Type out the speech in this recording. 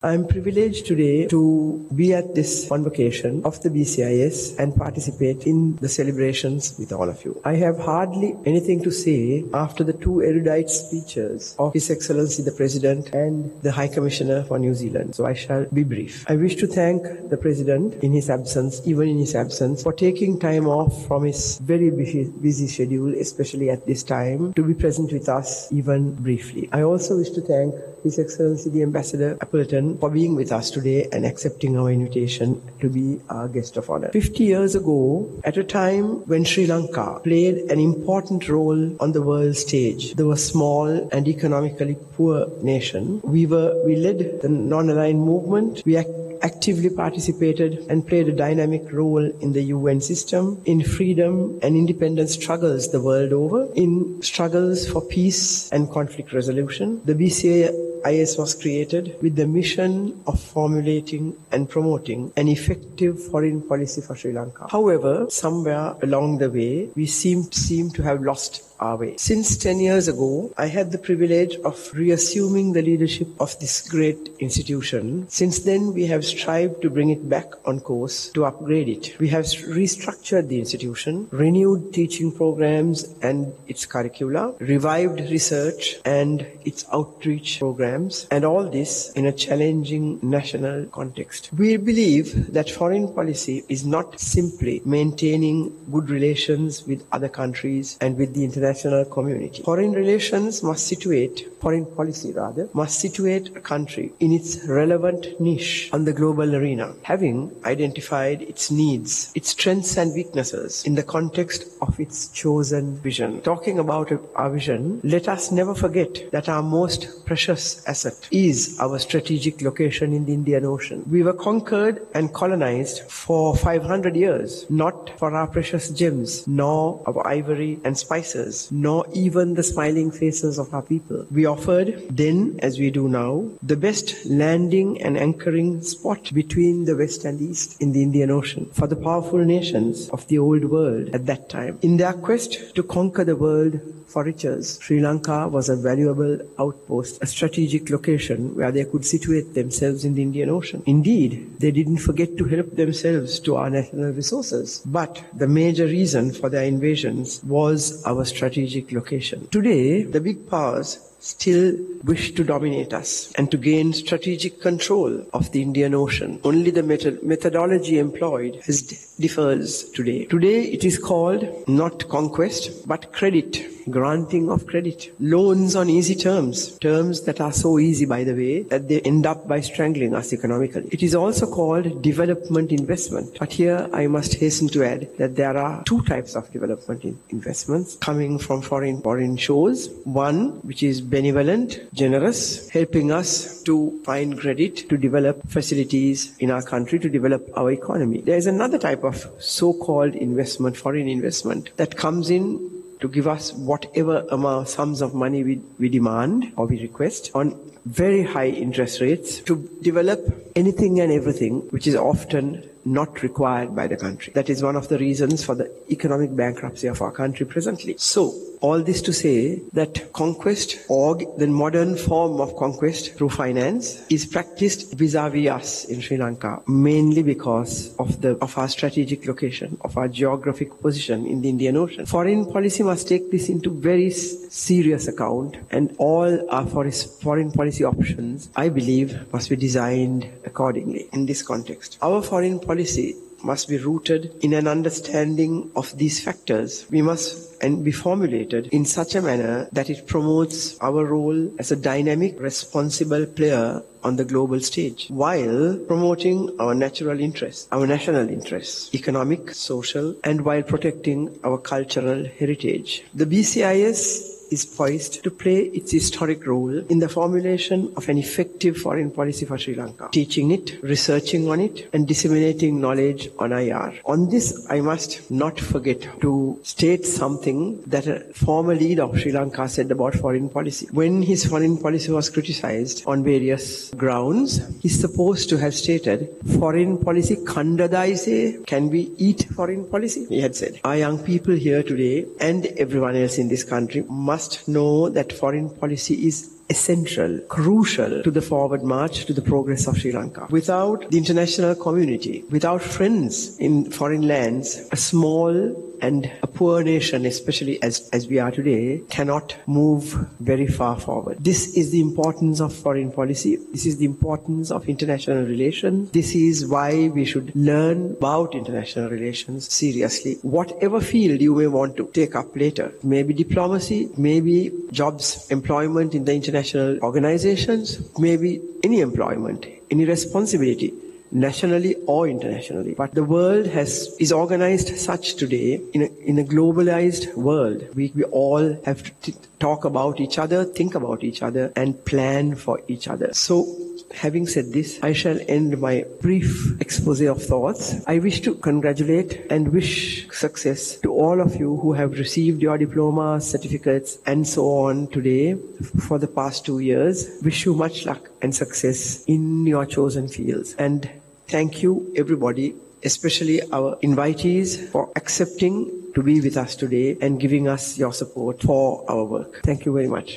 I'm privileged today to be at this convocation of the BCIS and participate in the celebrations with all of you. I have hardly anything to say after the two erudite speeches of His Excellency the President and the High Commissioner for New Zealand, so I shall be brief. I wish to thank the President in his absence, for taking time off from his very busy schedule, especially at this time, to be present with us even briefly. I also wish to thank His Excellency the Ambassador Appleton for being with us today and accepting our invitation to be our guest of honor. 50 years ago, at a time when Sri Lanka played an important role on the world stage, they were a small and economically poor nation. We led the non-aligned movement. We actively participated and played a dynamic role in the UN system, in freedom and independence struggles the world over, in struggles for peace and conflict resolution. The BCIS was created with the mission of formulating and promoting an effective foreign policy for Sri Lanka. However, somewhere along the way, we seem to have lost our way. Since 10 years ago, I had the privilege of reassuming the leadership of this great institution. Since then, we have strived to bring it back on course, to upgrade it. We have restructured the institution, renewed teaching programs and its curricula, revived research and its outreach programs, and all this in a challenging national context. We believe that foreign policy is not simply maintaining good relations with other countries and with the international community. Foreign policy must situate a country in its relevant niche on the global arena, having identified its needs, its strengths and weaknesses in the context of its chosen vision. Talking about our vision, let us never forget that our most precious asset is our strategic location in the Indian Ocean. We were conquered and colonized for 500 years, not for our precious gems, nor our ivory and spices, nor even the smiling faces of our people. We offered then, as we do now, the best landing and anchoring spot between the West and East in the Indian Ocean for the powerful nations of the old world at that time. In their quest to conquer the world for riches, Sri Lanka was a valuable outpost, a strategic location where they could situate themselves in the Indian Ocean. Indeed, they didn't forget to help themselves to our national resources. But the major reason for their invasions was our strategic location. Today, the big powers still wish to dominate us and to gain strategic control of the Indian Ocean. Only the methodology employed differs today. Today it is called not conquest but credit, granting of credit, loans on easy terms that are so easy, by the way, that they end up by strangling us economically. It is also called development investment. But here I must hasten to add that there are two types of development investments coming from foreign shores. One, which is benevolent, generous, helping us to find credit to develop facilities in our country, to develop our economy. There is another type of so-called investment, foreign investment, that comes in to give us whatever sums of money we demand or we request on very high interest rates to develop anything and everything which is often not required by the country. That is one of the reasons for the economic bankruptcy of our country presently. So, all this to say that conquest, or the modern form of conquest through finance, is practiced vis-a-vis us in Sri Lanka, mainly because of our strategic location, of our geographic position in the Indian Ocean. Foreign policy must take this into very serious account, and all our foreign policy options, I believe, must be designed accordingly in this context. Our foreign policy must be rooted in an understanding of these factors. We must be formulated in such a manner that it promotes our role as a dynamic, responsible player on the global stage, while promoting our national interests, economic, social, and while protecting our cultural heritage. The BCIS is poised to play its historic role in the formulation of an effective foreign policy for Sri Lanka, teaching it, researching on it, and disseminating knowledge on IR. On this, I must not forget to state something that a former leader of Sri Lanka said about foreign policy. When his foreign policy was criticized on various grounds, he's supposed to have stated, foreign policy kandadaise, can we eat foreign policy? He had said. Our young people here today and everyone else in this country must know that foreign policy is essential, crucial to the forward march to the progress of Sri Lanka. Without the international community, without friends in foreign lands, a small and a poor nation, especially as we are today, cannot move very far forward. This is the importance of foreign policy. This is the importance of international relations. This is why we should learn about international relations seriously. Whatever field you may want to take up later, maybe diplomacy, maybe jobs, employment in the international organizations, maybe any employment, any responsibility, nationally or internationally. But the world is organized such today in a globalized world. We all have to talk about each other, think about each other, and plan for each other. So, having said this, I shall end my brief expose of thoughts. I wish to congratulate and wish success to all of you who have received your diplomas, certificates, and so on today for the past 2 years. Wish you much luck and success in your chosen fields. And thank you, everybody, especially our invitees, for accepting to be with us today and giving us your support for our work. Thank you very much.